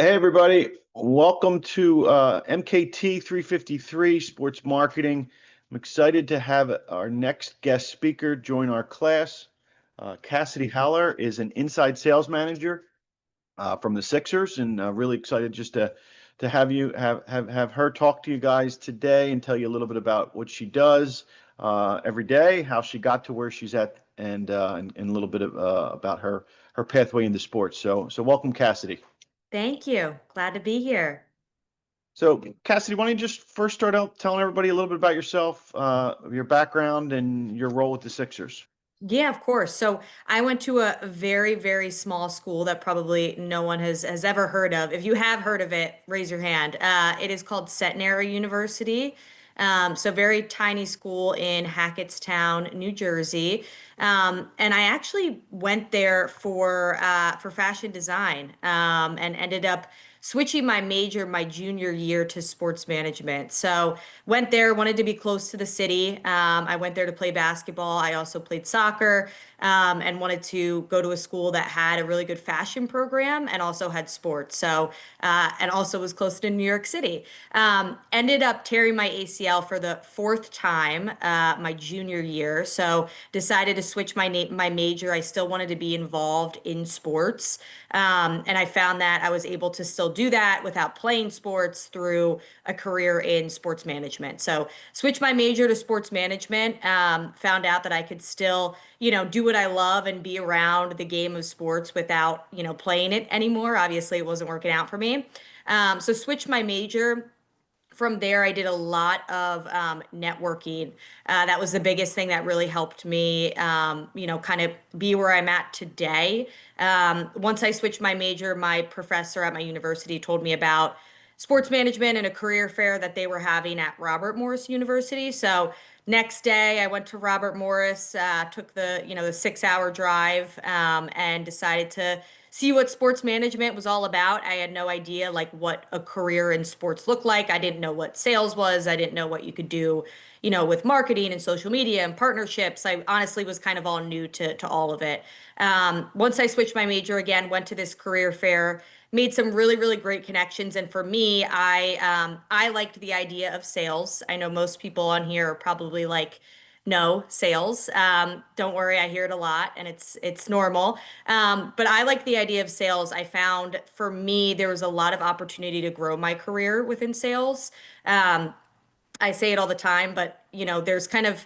Hey everybody, welcome to MKT353 Sports Marketing. I'm excited to have our next guest speaker join our class. Cassidy Haller is an inside sales manager from the Sixers, and really excited just to have you have her talk to you guys today and tell you a little bit about what she does every day, how she got to where she's at, and a little bit about her pathway into sports. So welcome, Cassidy. Thank you. Glad to be here. So, Cassidy, why don't you just first start out telling everybody a little bit about yourself, your background, and your role with the Sixers? Yeah, of course. So I went to a very, very small school that probably no one has ever heard of. If you have heard of it, raise your hand. It is called Centenary University. So very tiny school in Hackettstown, New Jersey. And I actually went there for fashion design, and ended up switching my major my junior year to sports management. So went there, wanted to be close to the city. I went there to play basketball. I also played soccer, and wanted to go to a school that had a really good fashion program and also had sports. So, and also was close to New York City. Ended up tearing my ACL for the fourth time, my junior year. So decided to switch my major. I still wanted to be involved in sports. And I found that I was able to still do that without playing sports through a career in sports management. So switched my major to sports management, found out that I could still, do what I love and be around the game of sports without, playing it anymore. Obviously, it wasn't working out for me. So switched my major. From there, I did a lot of networking. That was the biggest thing that really helped me, kind of be where I'm at today. Once I switched my major, my professor at my university told me about sports management and a career fair that they were having at Robert Morris University. So next day, I went to Robert Morris, took the 6-hour drive, and decided to see what sports management was all about. I had no idea like what a career in sports looked like. I didn't know what sales was. I didn't know what you could do, with marketing and social media and partnerships. I honestly was kind of all new to all of it. Once I switched my major again, went to this career fair, made some really, really great connections. And for me, I liked the idea of sales. I know most people on here are probably like, no, sales. Don't worry, I hear it a lot, and it's normal. But I like the idea of sales. I found for me there was a lot of opportunity to grow my career within sales. Um, I say it all the time, but there's kind of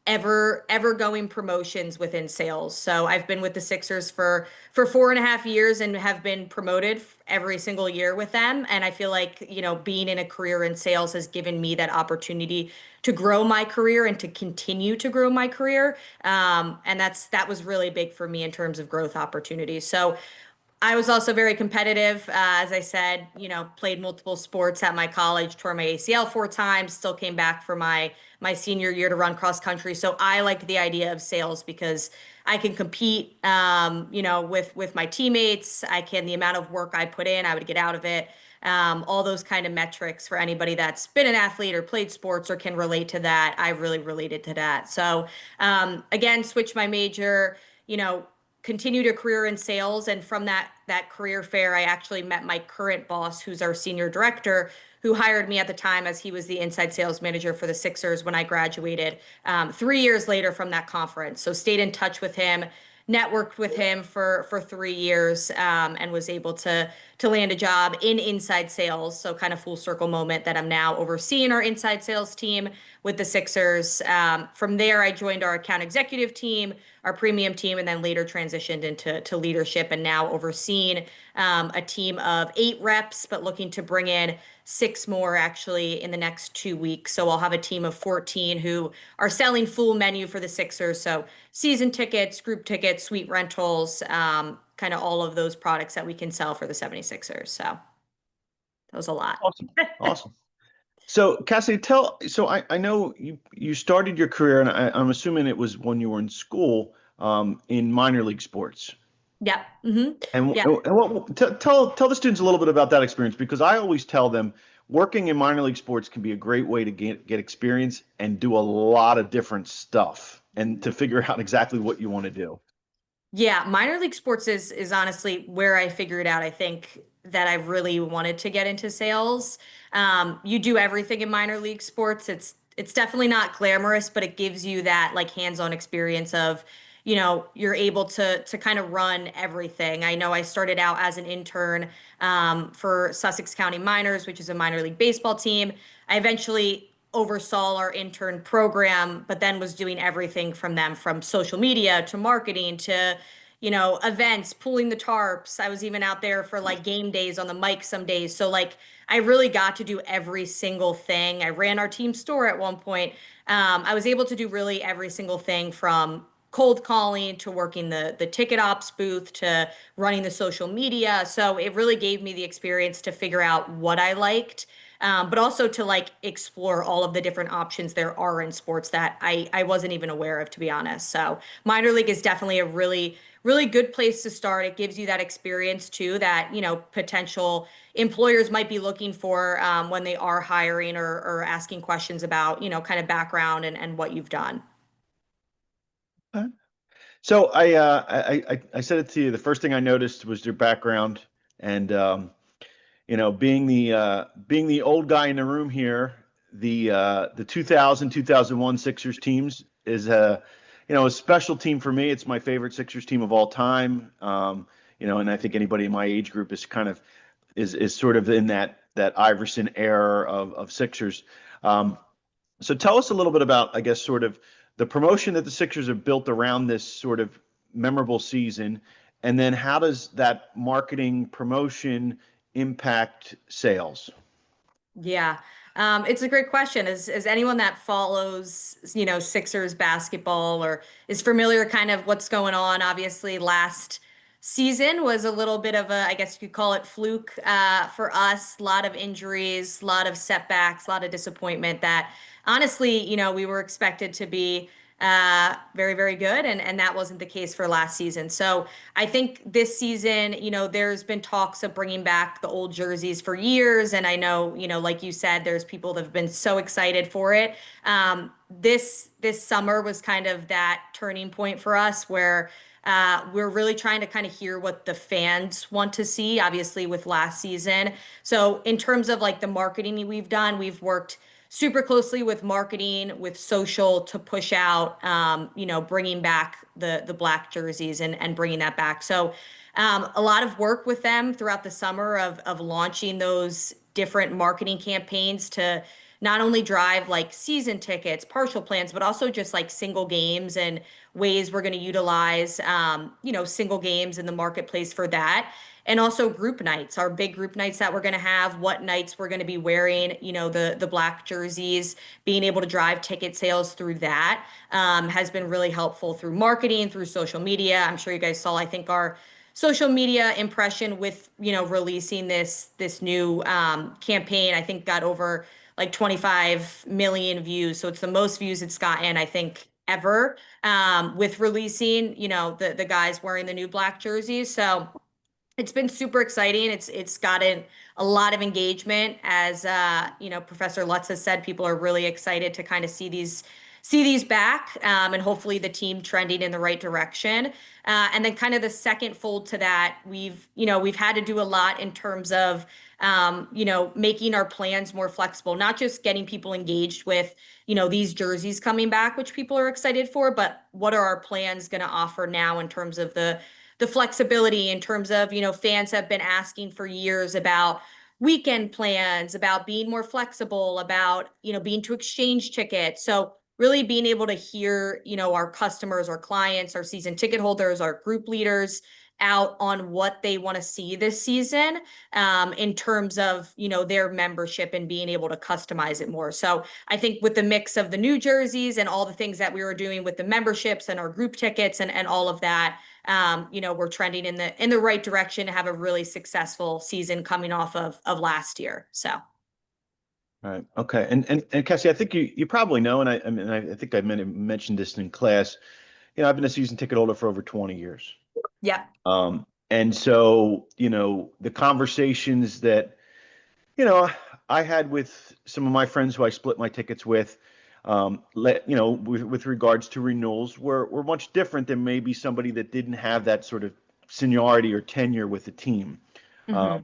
ever going promotions within sales. So I've been with the Sixers for 4.5 years and have been promoted every single year with them. And I feel like, being in a career in sales has given me that opportunity to grow my career and to continue to grow my career. And that was really big for me in terms of growth opportunities. So I was also very competitive. As I said, played multiple sports at my college, tore my ACL 4 times, still came back for my senior year to run cross country. So I liked the idea of sales because I can compete, with my teammates. The amount of work I put in, I would get out of it. All those kind of metrics for anybody that's been an athlete or played sports or can relate to that. I really related to that. So, again, switched my major, continued a career in sales. And from that career fair, I actually met my current boss, who's our senior director, who hired me at the time as he was the inside sales manager for the Sixers when I graduated, 3 years later from that conference. So stayed in touch with him, networked with him for 3 years, and was able to land a job in inside sales. So kind of full circle moment that I'm now overseeing our inside sales team with the Sixers. From there, I joined our account executive team, our premium team, and then later transitioned into leadership and now overseeing a team of 8 reps, but looking to bring in 6 more actually in the next 2 weeks. So I'll have a team of 14 who are selling full menu for the Sixers. So season tickets, group tickets, suite rentals, kind of all of those products that we can sell for the 76ers. So that was a lot. Awesome, awesome. So, Cassidy, so I know you started your career, and I'm assuming it was when you were in school, in minor league sports. Yep. And, Yeah. and what, tell the students a little bit about that experience, because I always tell them working in minor league sports can be a great way to get experience and do a lot of different stuff and to figure out exactly what you want to do. Yeah, minor league sports is honestly where I figured out, I think, that I really wanted to get into sales. You do everything in minor league sports. It's definitely not glamorous, but it gives you that like hands-on experience of, you're able to kind of run everything. I know I started out as an intern for Sussex County Miners, which is a minor league baseball team. I eventually oversaw our intern program, but then was doing everything from them, from social media to marketing to, events, pulling the tarps. I was even out there for like game days on the mic some days. So like I really got to do every single thing. I ran our team store at one point. I was able to do really every single thing from cold calling to working the ticket ops booth to running the social media. So it really gave me the experience to figure out what I liked, but also to like explore all of the different options there are in sports that I wasn't even aware of, to be honest. So minor league is definitely a really, really good place to start. It gives you that experience too that, potential employers might be looking for when they are hiring or asking questions about, kind of background and what you've done. Okay. So I said it to you. The first thing I noticed was your background, and being the old guy in the room here, the 2001 Sixers teams is a special team for me. It's my favorite Sixers team of all time. And I think anybody in my age group is kind of is sort of in that Iverson era of Sixers. Um, so tell us a little bit about, I guess, sort of the promotion that the Sixers have built around this sort of memorable season, and then how does that marketing promotion impact sales? Yeah. It's a great question. As anyone that follows, Sixers basketball or is familiar kind of what's going on, obviously last season was a little bit of a, I guess you could call it fluke for us. A lot of injuries, a lot of setbacks, a lot of disappointment that honestly, we were expected to be very, very good. And that wasn't the case for last season. So I think this season, there's been talks of bringing back the old jerseys for years. And I know, like you said, there's people that have been so excited for it. This summer was kind of that turning point for us where we're really trying to kind of hear what the fans want to see, obviously, with last season. So, in terms of like the marketing we've done, we've worked super closely with marketing, with social to push out, bringing back the black jerseys and bringing that back. So, a lot of work with them throughout the summer of launching those different marketing campaigns to not only drive like season tickets, partial plans, but also just like single games and ways we're going to utilize, single games in the marketplace for that. And also group nights, our big group nights that we're going to have, what nights we're going to be wearing, the black jerseys, being able to drive ticket sales through that has been really helpful through marketing, through social media. I'm sure you guys saw, I think, our social media impression with, releasing this new campaign, I think got over like 25 million views. So it's the most views it's gotten, I think, ever with releasing, the guys wearing the new black jerseys. So it's been super exciting. It's gotten a lot of engagement. As Professor Lutz has said, people are really excited to kind of see these back, and hopefully the team trending in the right direction. And then kind of the second fold to that, we've had to do a lot in terms of making our plans more flexible, not just getting people engaged with, these jerseys coming back, which people are excited for, but what are our plans going to offer now in terms of the flexibility, in terms of, fans have been asking for years about weekend plans, about being more flexible, about, being to exchange tickets. So really being able to hear, our customers, our clients, our season ticket holders, our group leaders out on what they want to see this season in terms of, their membership and being able to customize it more. So I think with the mix of the new jerseys and all the things that we were doing with the memberships and our group tickets and all of that, we're trending in the right direction to have a really successful season coming off of last year. So. Right. Okay. And Cassie, I think you probably know, and I mean, I think I mentioned this in class. I've been a season ticket holder for over 20 years. Yeah. And so, the conversations that, you know, I had with some of my friends who I split my tickets with, with regards to renewals were much different than maybe somebody that didn't have that sort of seniority or tenure with the team. Hmm.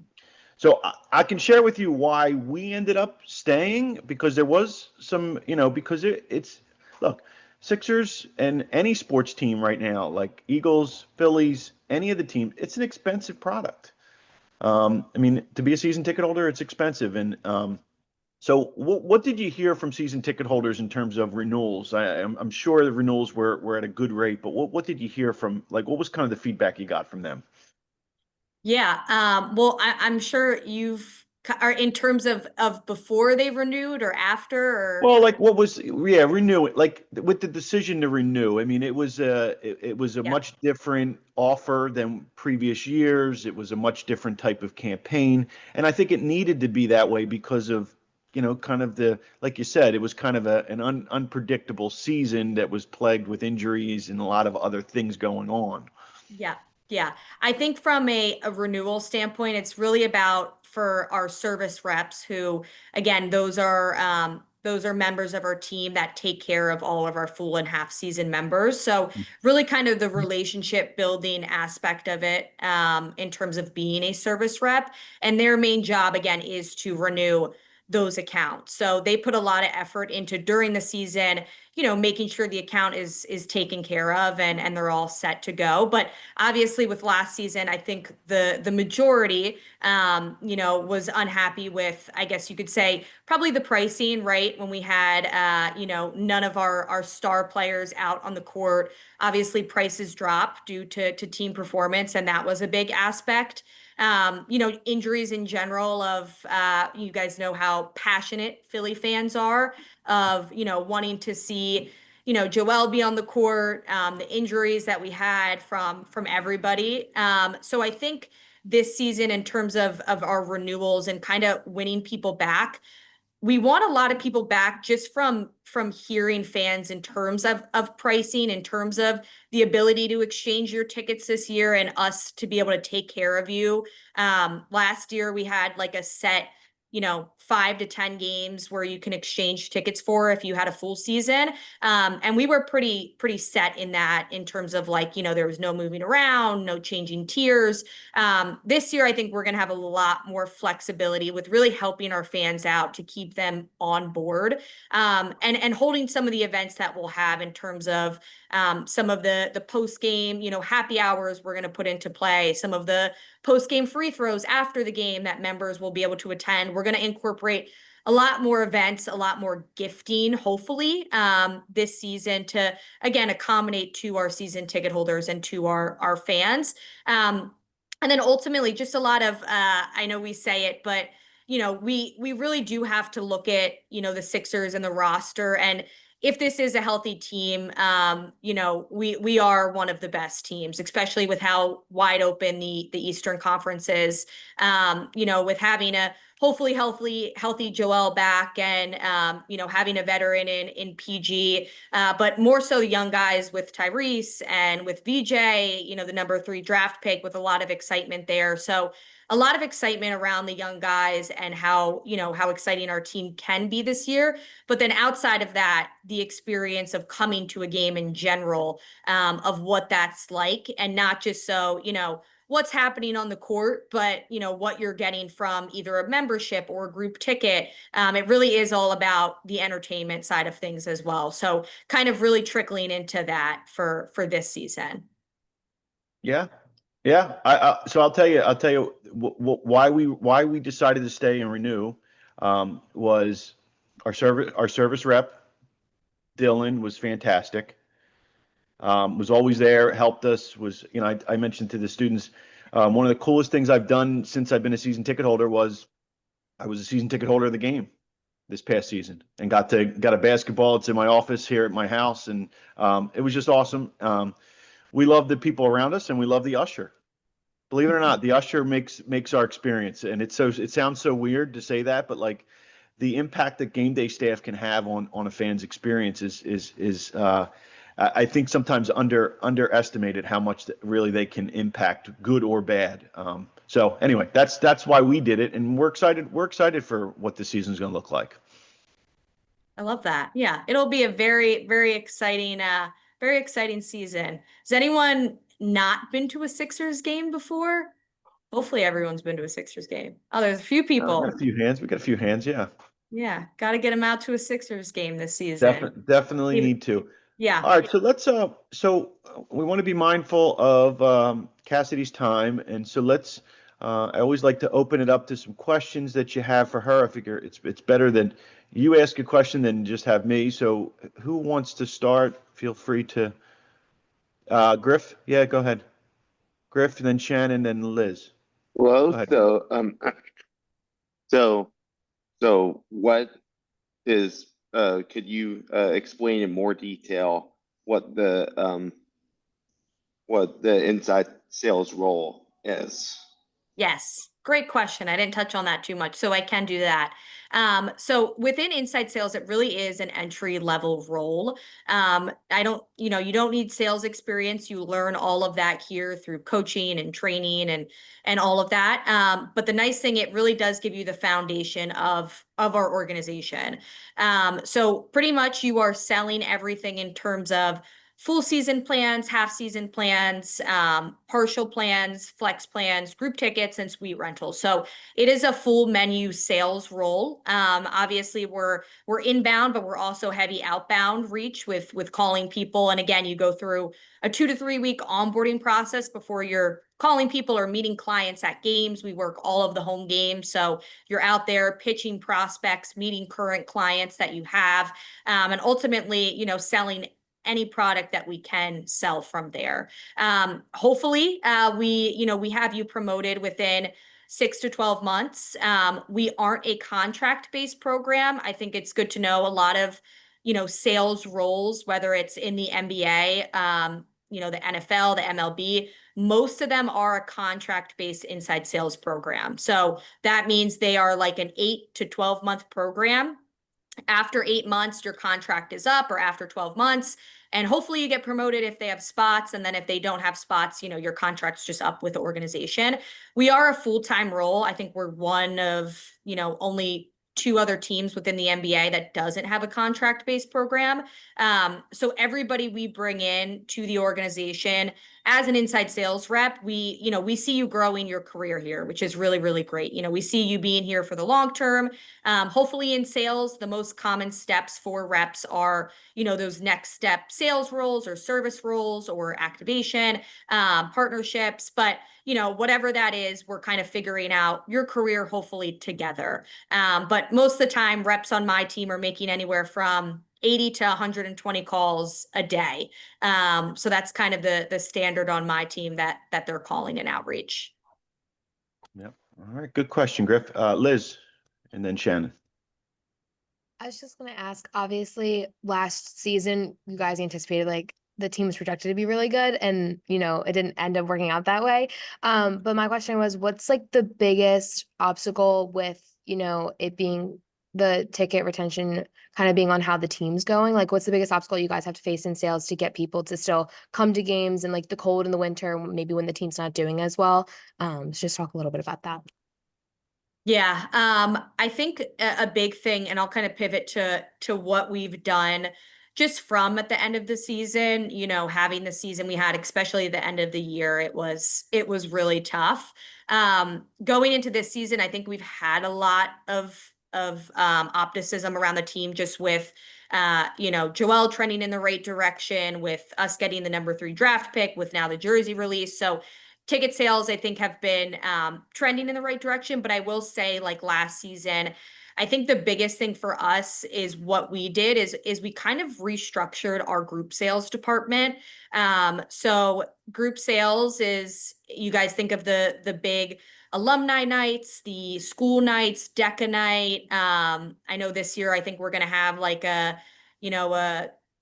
So I can share with you why we ended up staying because there was some, because it's look, Sixers and any sports team right now, like Eagles, Phillies, any of the team, it's an expensive product. I mean, to be a season ticket holder, it's expensive. And so what did you hear from season ticket holders in terms of renewals? I'm sure the renewals were at a good rate, but what did you hear from, like, what was kind of the feedback you got from them? Yeah. Well, I'm sure are in terms of before they renewed or after or Well, like what was, yeah, renew it. Like with the decision to renew, I mean, it was a yeah. much different offer than previous years. It was a much different type of campaign, and I think it needed to be that way because of, kind of like you said, it was kind of an unpredictable season that was plagued with injuries and a lot of other things going on. Yeah, yeah. I think from a renewal standpoint, it's really about for our service reps who, again, those are members of our team that take care of all of our full and half season members. So really kind of the relationship building aspect of it in terms of being a service rep. And their main job, again, is to renew those accounts. So they put a lot of effort into during the season, making sure the account is taken care of and they're all set to go. But obviously with last season, I think the majority was unhappy with, I guess you could say, probably the pricing, right? When we had none of our star players out on the court. Obviously prices dropped due to team performance, and that was a big aspect. Injuries in general of you guys know how passionate Philly fans are of, wanting to see, Joel be on the court, the injuries that we had from everybody. So I think this season in terms of our renewals and kind of winning people back, we want a lot of people back just from hearing fans in terms of pricing, in terms of the ability to exchange your tickets this year and us to be able to take care of you. Last year we had like a set 5 to 10 games where you can exchange tickets for if you had a full season. And we were pretty set in that in terms of like, there was no moving around, no changing tiers. This year, I think we're going to have a lot more flexibility with really helping our fans out to keep them on board, and holding some of the events that we'll have in terms of some of the post game, happy hours we're going to put into play, some of the post game free throws after the game that members will be able to attend. We're going to incorporate a lot more events, a lot more gifting, hopefully, this season to, again, accommodate to our season ticket holders and to our fans. And then ultimately, just a lot of, I know we say it, but, we really do have to look at, the Sixers and the roster. And if this is a healthy team, we are one of the best teams, especially with how wide open the Eastern Conference is. With having a hopefully healthy Joel back and having a veteran in PG, but more so the young guys with Tyrese and with VJ, the number 3 draft pick with a lot of excitement there. So a lot of excitement around the young guys and how exciting our team can be this year. But then outside of that, the experience of coming to a game in general, of what that's like, and not just so, what's happening on the court, but what you're getting from either a membership or a group ticket. It really is all about the entertainment side of things as well. So kind of really trickling into that for this season. Yeah, yeah. So I'll tell you why we decided to stay and renew, was our service rep Dylan was fantastic. Was always there, helped us. I mentioned to the students, one of the coolest things I've done since I've been a season ticket holder was I was a season ticket holder of the game this past season and got a basketball. It's in my office here at my house, and it was just awesome. We love the people around us, and we love the usher. Believe it or not, the usher makes our experience, and it sounds so weird to say that, but like the impact that game day staff can have on a fan's experience is I think sometimes underestimated how much really they can impact, good or bad. So anyway, that's why we did it, and we're excited. We're excited for what the season's going to look like. I love that. Yeah, it'll be a very exciting season. Has anyone not been to a Sixers game before? Hopefully everyone's been to a Sixers game. Oh, there's a few I got a people. few hands. We got a few hands. Yeah, Yeah, got to get them out to a Sixers game this season. definitely Even- need to. Yeah. All right, so we want to be mindful of Cassidy's time, and so I always like to open it up to some questions that you have for her. I figure it's better than you ask a question than just have me. So who wants to start? Feel free to. Griff, yeah, go ahead. Griff, then Shannon, then Liz. Well, Go ahead. so so what is could you explain in more detail what the inside sales role is? Yes, great question. I didn't touch on that too much, so I can do that. So within inside sales, it really is an entry level role. I don't, you don't need sales experience. You learn all of that here through coaching and training and all of that. But the nice thing, it really does give you the foundation of our organization. So pretty much you are selling everything in terms of full season plans, half season plans, partial plans, flex plans, group tickets, and suite rentals. So it is a full menu sales role. Obviously, we're inbound, but we're also heavy outbound reach with calling people. And again, you go through a 2 to 3 week onboarding process before you're calling people or meeting clients at games. We work all of the home games, so you're out there pitching prospects, meeting current clients that you have, and ultimately, selling any product that we can sell from there. Hopefully, we have you promoted within 6 to 12 months. We aren't a contract-based program. I think it's good to know a lot of, sales roles, whether it's in the NBA, the NFL, the MLB, most of them are a contract-based inside sales program. So that means they are like an 8 to 12 month program. After 8 months, your contract is up, or after 12 months. And hopefully you get promoted if they have spots. And then if they don't have spots, your contract's just up with the organization. We are a full-time role. I think we're one of, only 2 other teams within the NBA that doesn't have a contract-based program. So everybody we bring in to the organization as an inside sales rep, we see you growing your career here, which is really, really great. We see you being here for the long term. Hopefully in sales, the most common steps for reps are, those next step sales roles or service roles or activation, partnerships. But, whatever that is, we're kind of figuring out your career, hopefully together. But most of the time, reps on my team are making anywhere from 80 to 120 calls a day. So that's kind of the standard on my team that they're calling in outreach. Yep. All right. Good question, Griff. Liz, and then Shannon. I was just gonna ask, obviously, last season you guys anticipated like the team was projected to be really good, and it didn't end up working out that way. But my question was, what's like the biggest obstacle with, it being the ticket retention kind of being on how the team's going? Like, what's the biggest obstacle you guys have to face in sales to get people to still come to games in like the cold in the winter, maybe when the team's not doing as well? Just talk a little bit about that. Yeah, I think a big thing, and I'll kind of pivot to what we've done just from at the end of the season, having the season we had, especially the end of the year, it was really tough. Going into this season, I think we've had a lot of optimism around the team, just with Joel trending in the right direction, with us getting the number 3 draft pick, with now the jersey release. So ticket sales, I think, have been trending in the right direction. But I will say, like last season, I think the biggest thing for us is what we did is we kind of restructured our group sales department. So group sales is, you guys think of the big alumni nights, the school nights, DECA night. I know this year, I think we're going to have like a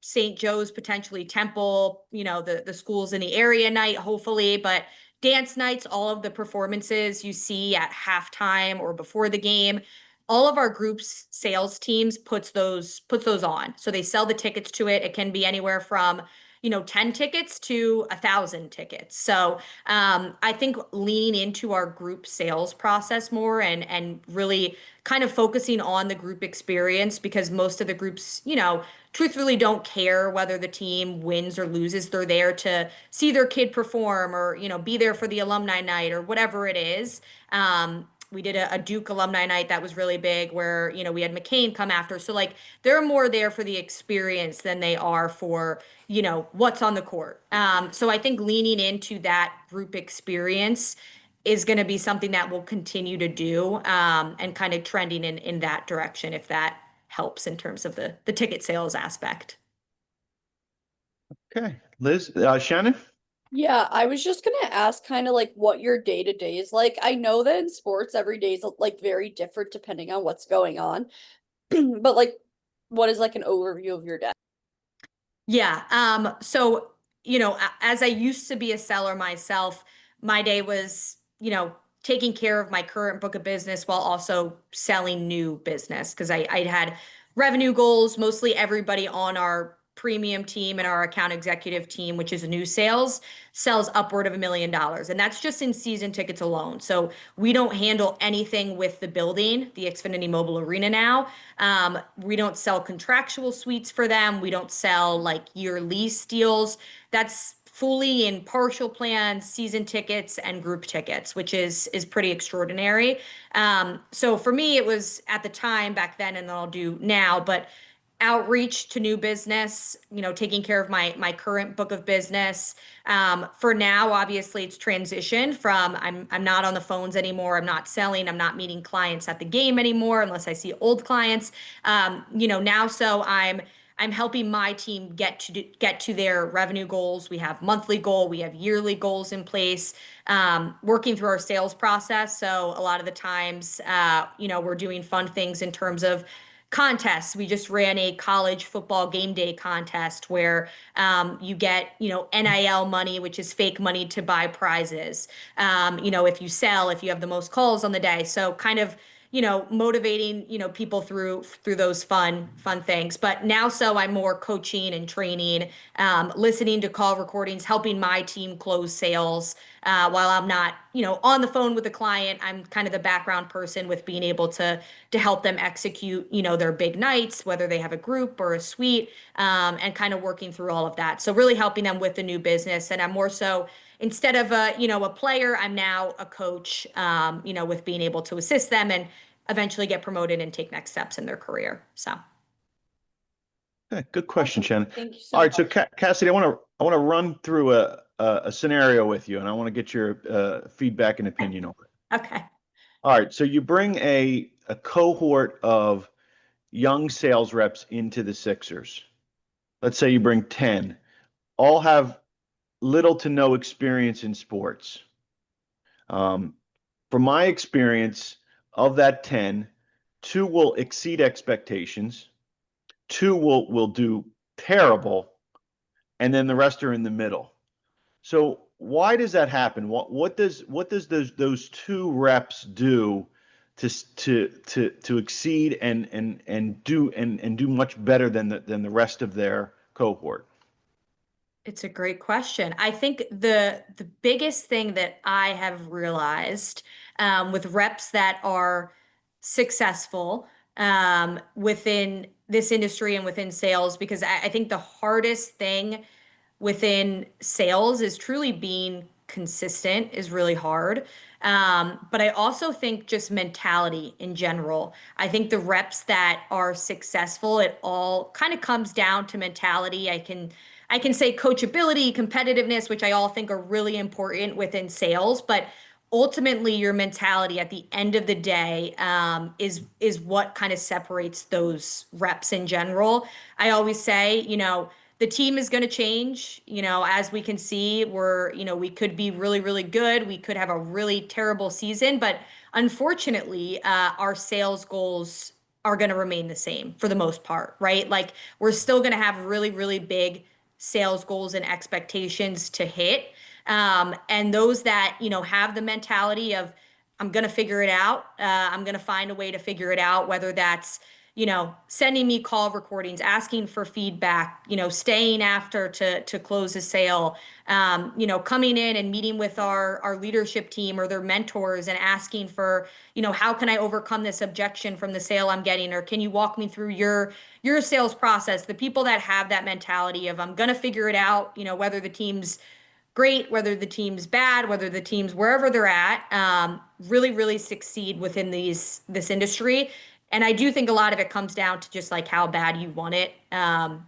St. Joe's, potentially Temple, the schools in the area night, hopefully. But dance nights, all of the performances you see at halftime or before the game, all of our group's sales teams puts those on. So they sell the tickets to it. It can be anywhere from, 10 tickets to 1,000 tickets. So I think leaning into our group sales process more and really kind of focusing on the group experience, because most of the groups, truthfully don't care whether the team wins or loses. They're there to see their kid perform or, be there for the alumni night or whatever it is. We did a Duke alumni night that was really big where, we had McCain come after. So like they're more there for the experience than they are for, what's on the court. So I think leaning into that group experience is going to be something that we'll continue to do, and kind of trending in that direction, if that helps in terms of the ticket sales aspect. Okay, Liz, Shannon? Yeah, I was just gonna ask kind of like what your day to day is like. I know that in sports every day is like very different depending on what's going on. But like what is like an overview of your day? Yeah. So, as I used to be a seller myself, my day was, taking care of my current book of business while also selling new business, because I'd had revenue goals. Mostly everybody on our premium team and our account executive team, which is new sales, sells upward of $1 million. And that's just in season tickets alone. So we don't handle anything with the building, the Xfinity Mobile Arena now. We don't sell contractual suites for them. We don't sell like year lease deals. That's fully in partial plans, season tickets, and group tickets, which is pretty extraordinary. So for me, it was at the time back then, and I'll do now, but outreach to new business, taking care of my current book of business. For now, obviously, it's transitioned from I'm not on the phones anymore. I'm not selling. I'm not meeting clients at the game anymore unless I see old clients. Now so I'm helping my team get to their revenue goals. We have monthly goal, we have yearly goals in place. Working through our sales process. So a lot of the times, we're doing fun things in terms of contests. We just ran a college football game day contest where you get, NIL money, which is fake money to buy prizes. If you have the most calls on the day. So kind of, motivating, people through those fun things. But now so I'm more coaching and training, listening to call recordings, helping my team close sales. While I'm not, on the phone with the client, I'm kind of the background person with being able to help them execute, their big nights, whether they have a group or a suite, and kind of working through all of that. So really helping them with the new business. And I'm more so, instead of a player, I'm now a coach, with being able to assist them and eventually get promoted and take next steps in their career. So. Okay, good question, Awesome. Shannon. Thank you so All right, much. so Cassidy, I want to run through a scenario with you, and I want to get your feedback and opinion on it. Okay. All right, so you bring a cohort of young sales reps into the Sixers. Let's say you bring 10, all have little to no experience in sports. From my experience, of that 10, 2 will exceed expectations, 2 will do terrible, and then the rest are in the middle. So why does that happen? What does those 2 reps do to exceed and do much better than the rest of their cohort? It's a great question. I think the biggest thing that I have realized, with reps that are successful, within this industry and within sales, because I think the hardest thing within sales is truly being consistent is really hard. But I also think just mentality in general. I think the reps that are successful, it all kind of comes down to mentality. I can say coachability, competitiveness, which I all think are really important within sales, but ultimately your mentality at the end of the day, is what kind of separates those reps in general. I always say, the team is going to change. As we can see, we could be really, really good. We could have a really terrible season, but unfortunately, our sales goals are going to remain the same for the most part, right? Like we're still going to have really, really big sales goals and expectations to hit. And those that, have the mentality of, I'm going to figure it out. I'm going to find a way to figure it out, whether that's, sending me call recordings, asking for feedback, staying after to close a sale, coming in and meeting with our leadership team or their mentors and asking for, how can I overcome this objection from the sale I'm getting? Or can you walk me through your sales process? The people that have that mentality of I'm gonna figure it out, whether the team's great, whether the team's bad, whether the team's wherever they're at, really, really succeed within this industry. And I do think a lot of it comes down to just like how bad you want it.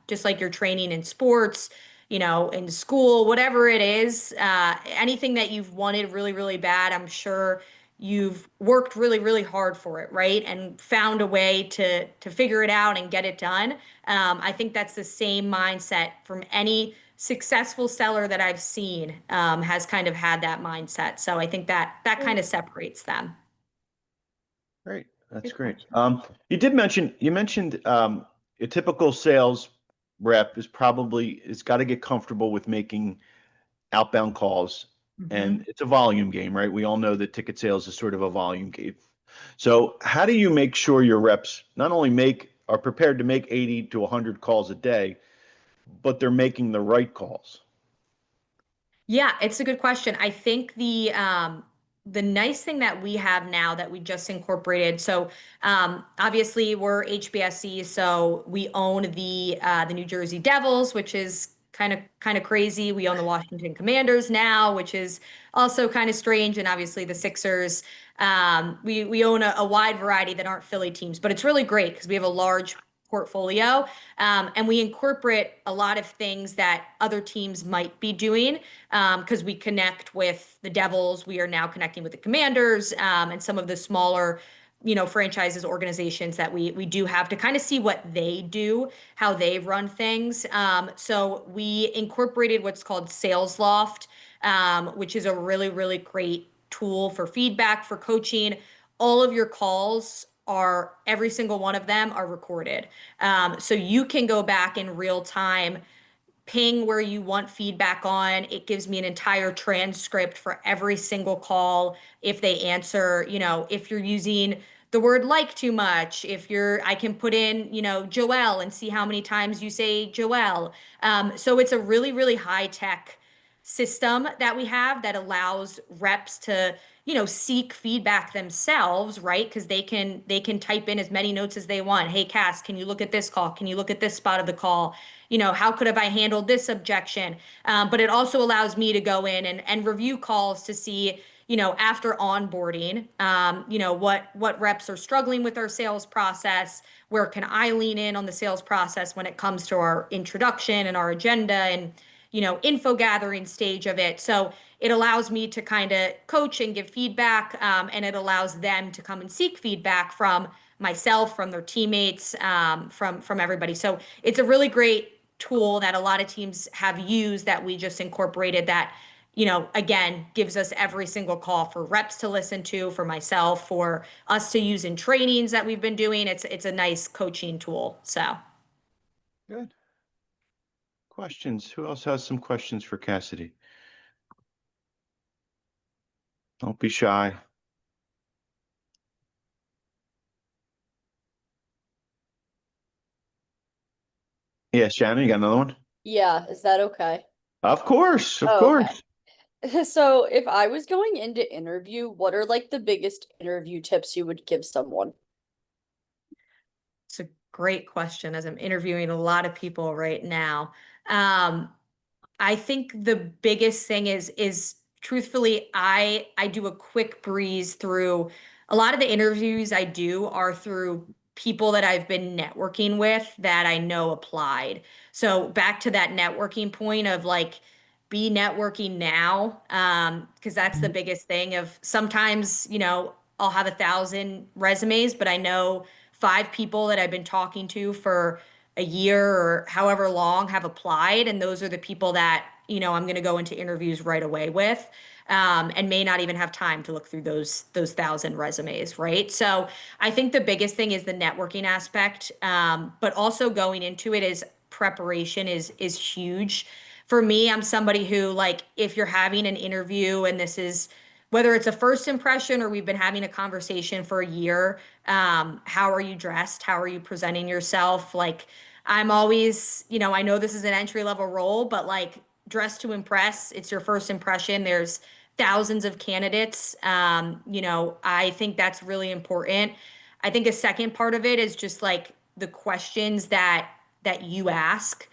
Just like your training in sports, in school, whatever it is, anything that you've wanted really, really bad, I'm sure you've worked really, really hard for it, right? And found a way to figure it out and get it done. I think that's the same mindset from any successful seller that I've seen, has kind of had that mindset. So I think that kind of separates them. Great. That's Good great. question. You mentioned a typical sales rep is got to get comfortable with making outbound calls, and it's a volume game, right? We all know that ticket sales is sort of a volume game. So how do you make sure your reps not only are prepared to make 80 to 100 calls a day, but they're making the right calls? Yeah, it's a good question. I think the nice thing that we have now that we just incorporated, so obviously we're HBSC, so we own the New Jersey Devils, which is kind of crazy. We own the Washington Commanders now, which is also kind of strange, and obviously the Sixers. We own a wide variety that aren't Philly teams, but it's really great because we have a large portfolio, and we incorporate a lot of things that other teams might be doing, because we connect with the Devils. We are now connecting with the Commanders, and some of the smaller, franchises, organizations that we do have to kind of see what they do, how they run things. So we incorporated what's called Sales Loft, which is a really, really great tool for feedback, for coaching. All of your calls every single one of them are recorded. So you can go back in real time, ping where you want feedback on. It gives me an entire transcript for every single call. If they answer, if you're using the word like too much, I can put in, Joelle and see how many times you say Joelle. So it's a really, really high tech system that we have that allows reps to, seek feedback themselves, right? Because they can type in as many notes as they want. Hey, Cass, can you look at this call? Can you look at this spot of the call? How could have I handled this objection? But it also allows me to go in and review calls to see, after onboarding, what reps are struggling with our sales process. Where can I lean in on the sales process when it comes to our introduction and our agenda and, info gathering stage of it. So it allows me to kind of coach and give feedback, and it allows them to come and seek feedback from myself, from their teammates, from everybody. So it's a really great tool that a lot of teams have used that we just incorporated that, again, gives us every single call for reps to listen to, for myself, for us to use in trainings that we've been doing. It's a nice coaching tool. So Good. Questions? Who else has some questions for Cassidy? Don't be shy. Yeah, Shannon, you got another one? Yeah, is that okay? Of course, of Oh, okay. course. So if I was going into interview, what are like the biggest interview tips you would give someone? it's a great question, as I'm interviewing a lot of people right now. Um, I think the biggest thing is truthfully, I do a quick breeze through a lot of the interviews I do are through people that I've been networking with that I know applied. So back to that networking point of like, be networking now, because that's the biggest thing of sometimes, I'll have 1,000 resumes, but I know 5 people that I've been talking to for a year or however long have applied, and those are the people that, I'm going to go into interviews right away with, and may not even have time to look through those 1,000 resumes, right? So I think the biggest thing is the networking aspect, but also going into it is preparation is huge. For me, I'm somebody who, like, if you're having an interview and this is whether it's a first impression or we've been having a conversation for a year, how are you dressed? How are you presenting yourself? Like, I'm always, I know this is an entry level role, but like dress to impress. It's your first impression. There's thousands of candidates. I think that's really important. I think a second part of it is just like the questions that you ask.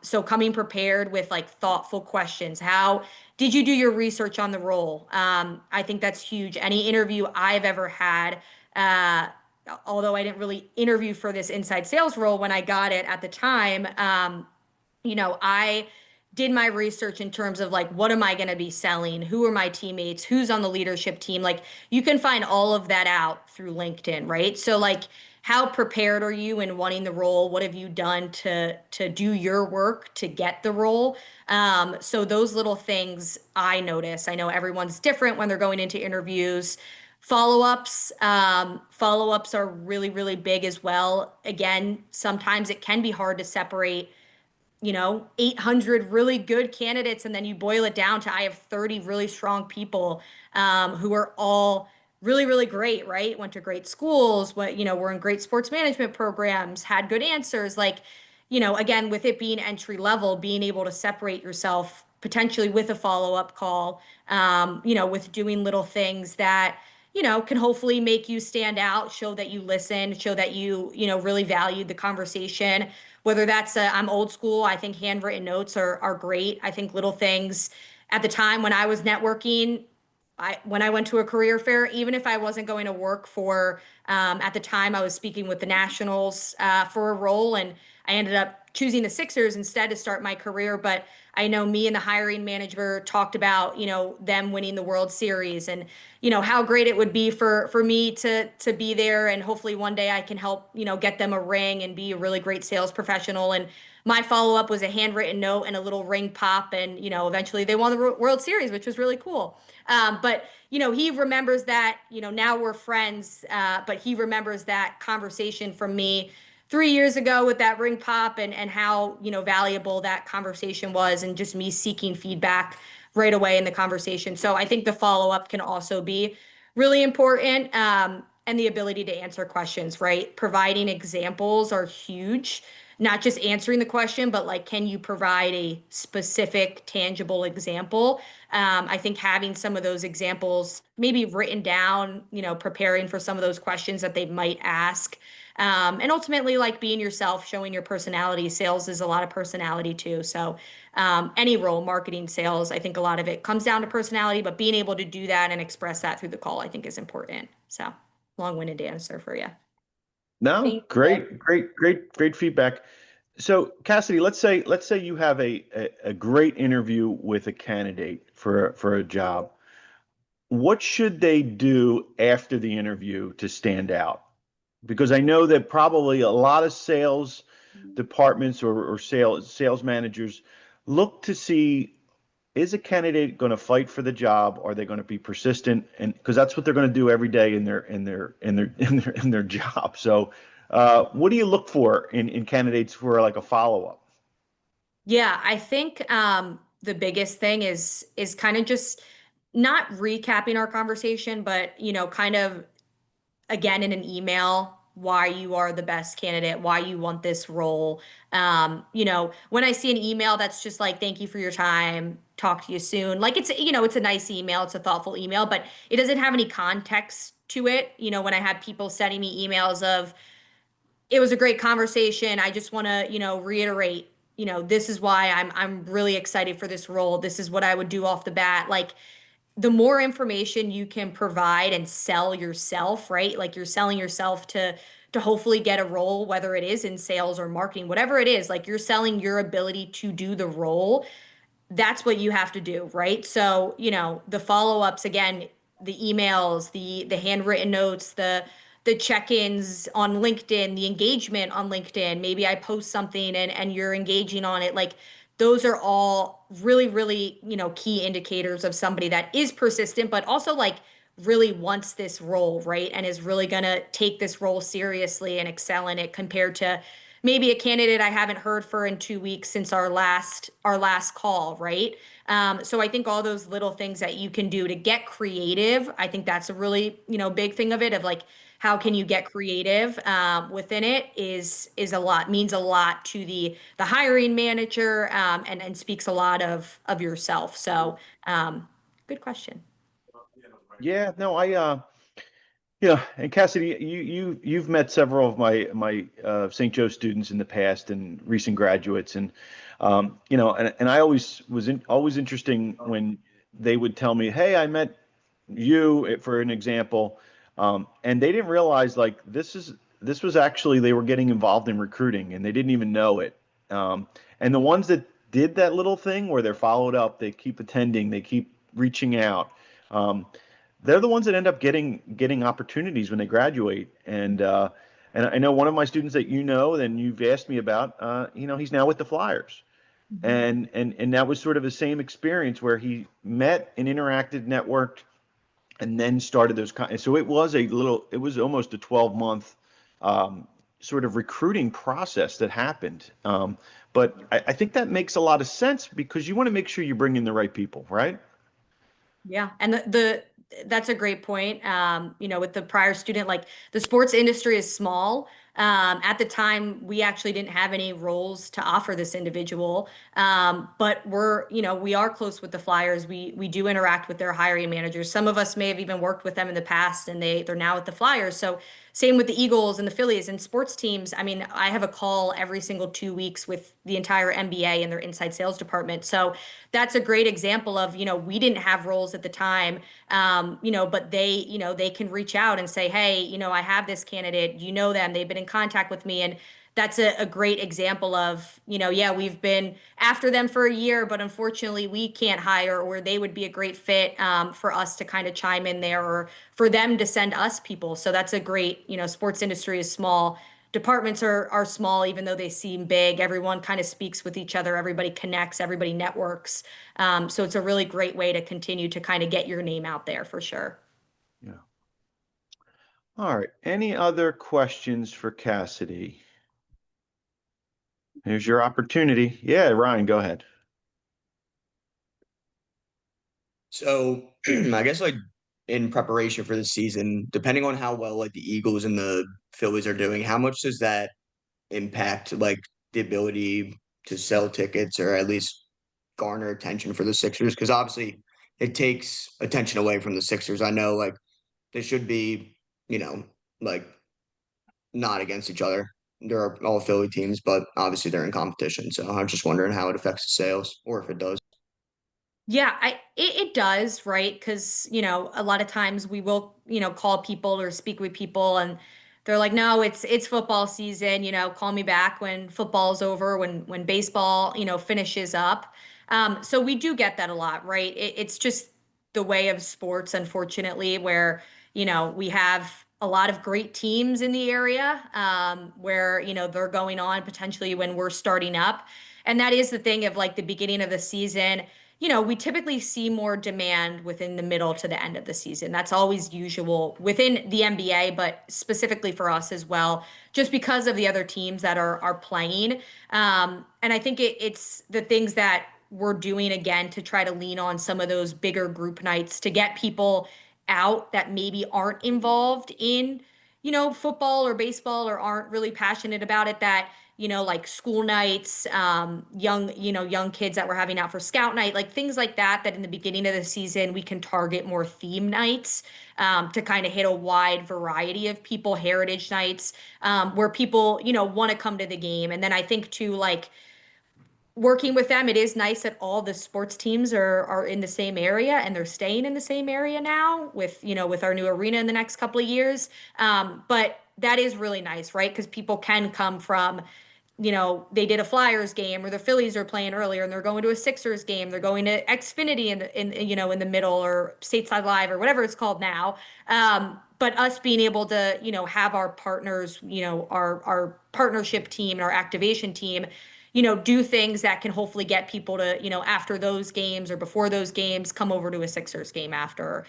So coming prepared with like thoughtful questions. How did you do your research on the role? I think that's huge. Any interview I've ever had, uh, although I didn't really interview for this inside sales role when I got it at the time, I did my research in terms of like, what am I going to be selling? Who are my teammates? Who's on the leadership team? Like, you can find all of that out through LinkedIn, right? So, like, how prepared are you in wanting the role? What have you done to do your work to get the role? So those little things I notice. I know everyone's different when they're going into interviews. Follow-ups are really, really big as well. Again, sometimes it can be hard to separate 800 really good candidates, and then you boil it down to I have 30 really strong people who are all really, really great, right? Went to great schools, were in great sports management programs, had good answers. Like, again, with it being entry level, being able to separate yourself potentially with a follow-up call, with doing little things that can hopefully make you stand out, show that you listen, show that you really valued the conversation. Whether that's I'm old school, I think handwritten notes are great. I think little things at the time when I was networking, when I went to a career fair, even if I wasn't going to work for, at the time I was speaking with the Nationals for a role, and I ended up choosing the Sixers instead to start my career. But I know me and the hiring manager talked about, them winning the World Series, and, how great it would be for me to be there, and hopefully one day I can help, get them a ring and be a really great sales professional. And my follow-up was a handwritten note and a little ring pop, and, eventually they won the World Series, which was really cool. But he remembers that, now we're friends, but he remembers that conversation from me 3 years ago with that ring pop, and how, valuable that conversation was, and just me seeking feedback right away in the conversation. So I think the follow-up can also be really important. And the ability to answer questions, right? Providing examples are huge. Not just answering the question, but like, can you provide a specific, tangible example? I think having some of those examples maybe written down, preparing for some of those questions that they might ask. And ultimately, like being yourself, showing your personality. Sales is a lot of personality too. So any role, marketing, sales, I think a lot of it comes down to personality, but being able to do that and express that through the call, I think is important. So long-winded answer for you. No, Thank you. great feedback. So Cassidy, let's say you have a great interview with a candidate for a job. What should they do after the interview to stand out? Because I know that probably a lot of sales departments or sales managers look to see, is a candidate going to fight for the job? Are they going to be persistent? And because that's what they're going to do every day in their job. So, what do you look for in candidates for like a follow-up? Yeah, I think the biggest thing is kind of just not recapping our conversation, but kind of again in an email why you are the best candidate, why you want this role. When I see an email that's just like, thank you for your time, talk to you soon. Like it's a nice email, it's a thoughtful email, but it doesn't have any context to it. When I have people sending me emails of, it was a great conversation. I just want to, reiterate, this is why I'm really excited for this role. This is what I would do off the bat. Like, the more information you can provide and sell yourself, right? Like you're selling yourself to hopefully get a role, whether it is in sales or marketing, whatever it is, like you're selling your ability to do the role. That's what you have to do, right? So, the follow-ups again, the emails, the handwritten notes, the check-ins on LinkedIn, the engagement on LinkedIn. Maybe I post something and you're engaging on it. Like those are all really, really, key indicators of somebody that is persistent, but also like really wants this role, right? And is really gonna take this role seriously and excel in it compared to maybe a candidate I haven't heard for in 2 weeks since our last call, right? So I think all those little things that you can do to get creative, I think that's a really, big thing of it, of like, how can you get creative within it is a lot, means a lot to the hiring manager, and speaks a lot of yourself. So good question. Yeah, no, and Cassidy, you've met several of my St. Joe students in the past and recent graduates, and and I always interesting when they would tell me, "Hey, I met you," for an example, and they didn't realize like this was actually they were getting involved in recruiting and they didn't even know it. And the ones that did that little thing where they're followed up, they keep attending, they keep reaching out. Um, they're the ones that end up getting opportunities when they graduate. And I know one of my students that then you've asked me about, he's now with the Flyers. And that was sort of the same experience where he met and interacted, networked, and then started so it was almost a 12-month sort of recruiting process that happened. But I think that makes a lot of sense because you want to make sure you bring in the right people, right? Yeah, and that's a great point. With the prior student, like the sports industry is small. At the time, we actually didn't have any roles to offer this individual. But we are close with the Flyers. We do interact with their hiring managers. Some of us may have even worked with them in the past, and they're now with the Flyers. So same with the Eagles and the Phillies and sports teams. I mean, I have a call every single 2 weeks with the entire NBA and their inside sales department. So that's a great example of, we didn't have roles at the time, but they can reach out and say, hey, I have this candidate, them, they've been in contact with me. And that's a great example of, yeah, we've been after them for a year, but unfortunately we can't hire, or they would be a great fit for us to kind of chime in there, or for them to send us people. So that's a great, sports industry is small. Departments are small, even though they seem big. Everyone kind of speaks with each other. Everybody connects, everybody networks. So it's a really great way to continue to kind of get your name out there for sure. Yeah. All right. Any other questions for Cassidy? Here's your opportunity. Yeah, Ryan, go ahead. So I guess like in preparation for the season, depending on how well like the Eagles and the Phillies are doing, how much does that impact like the ability to sell tickets or at least garner attention for the Sixers? Because obviously it takes attention away from the Sixers. I know like they should be, like not against each other. They're all Philly teams, but obviously they're in competition. So I'm just wondering how it affects the sales or if it does. Yeah, it does, right? Because, a lot of times we will, call people or speak with people, and they're like, no, it's football season, call me back when football's over, when baseball, finishes up. So we do get that a lot, right? It's just the way of sports, unfortunately, where, we have a lot of great teams in the area, where, they're going on potentially when we're starting up. And that is the thing of like the beginning of the season. We typically see more demand within the middle to the end of the season. That's always usual within the NBA, but specifically for us as well, just because of the other teams that are playing. And I think it's the things that we're doing again to try to lean on some of those bigger group nights to get people out that maybe aren't involved in, football or baseball, or aren't really passionate about it, that like school nights, young kids that we're having out for scout night, like things like that, that in the beginning of the season, we can target more theme nights, to kind of hit a wide variety of people, heritage nights, where people, want to come to the game. And then I think too, like, working with them, it is nice that all the sports teams are in the same area, and they're staying in the same area now with, with our new arena in the next couple of years. But that is really nice, right? Because people can come from, they did a Flyers game, or the Phillies are playing earlier and they're going to a Sixers game. They're going to Xfinity in the middle, or Stateside Live, or whatever it's called now. But us being able to, have our partners, our partnership team and our activation team, do things that can hopefully get people to, after those games or before those games, come over to a Sixers game after.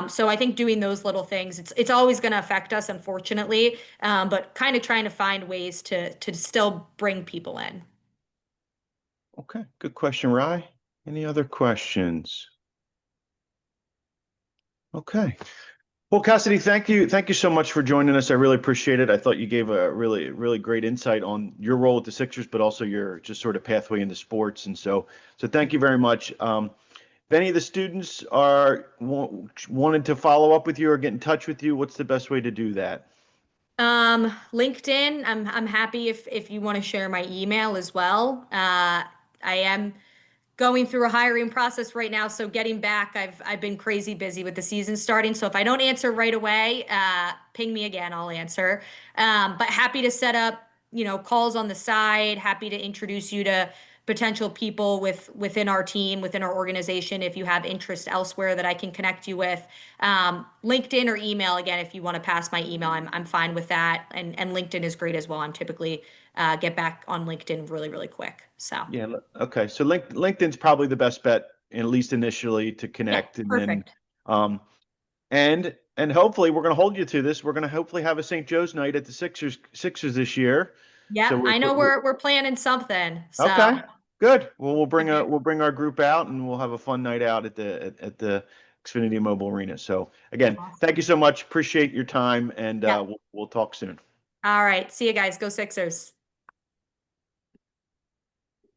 So I think doing those little things, it's always going to affect us, unfortunately, but kind of trying to find ways to still bring people in. Okay, good question, Rye. Any other questions? Okay. Well, Cassidy, thank you. Thank you so much for joining us. I really appreciate it. I thought you gave a really, really great insight on your role with the Sixers, but also your just sort of pathway into sports. And so thank you very much. If any of the students wanted to follow up with you or get in touch with you, what's the best way to do that? LinkedIn, I'm happy if you want to share my email as well. I am going through a hiring process right now, so getting back, I've been crazy busy with the season starting. So if I don't answer right away, ping me again, I'll answer. But happy to set up, calls on the side, happy to introduce you to potential people within our team, within our organization, if you have interest elsewhere that I can connect you with. LinkedIn or email, again, if you want to pass my email, I'm fine with that. And LinkedIn is great as well. I'm typically get back on LinkedIn really, really quick. So Yeah. Okay. So LinkedIn's probably the best bet, at least initially, to yeah, connect, and then, perfect. and hopefully we're going to hold you to this. We're going to hopefully have a St. Joe's night at the Sixers this year. So Yep, I know we're planning something. So okay, good. Well, we'll bring okay. our group out, and we'll have a fun night out at the Xfinity Mobile Arena. So again, thank you Awesome. so much. Appreciate your time, and Yeah. we'll talk soon. All right. See you guys. Go Sixers.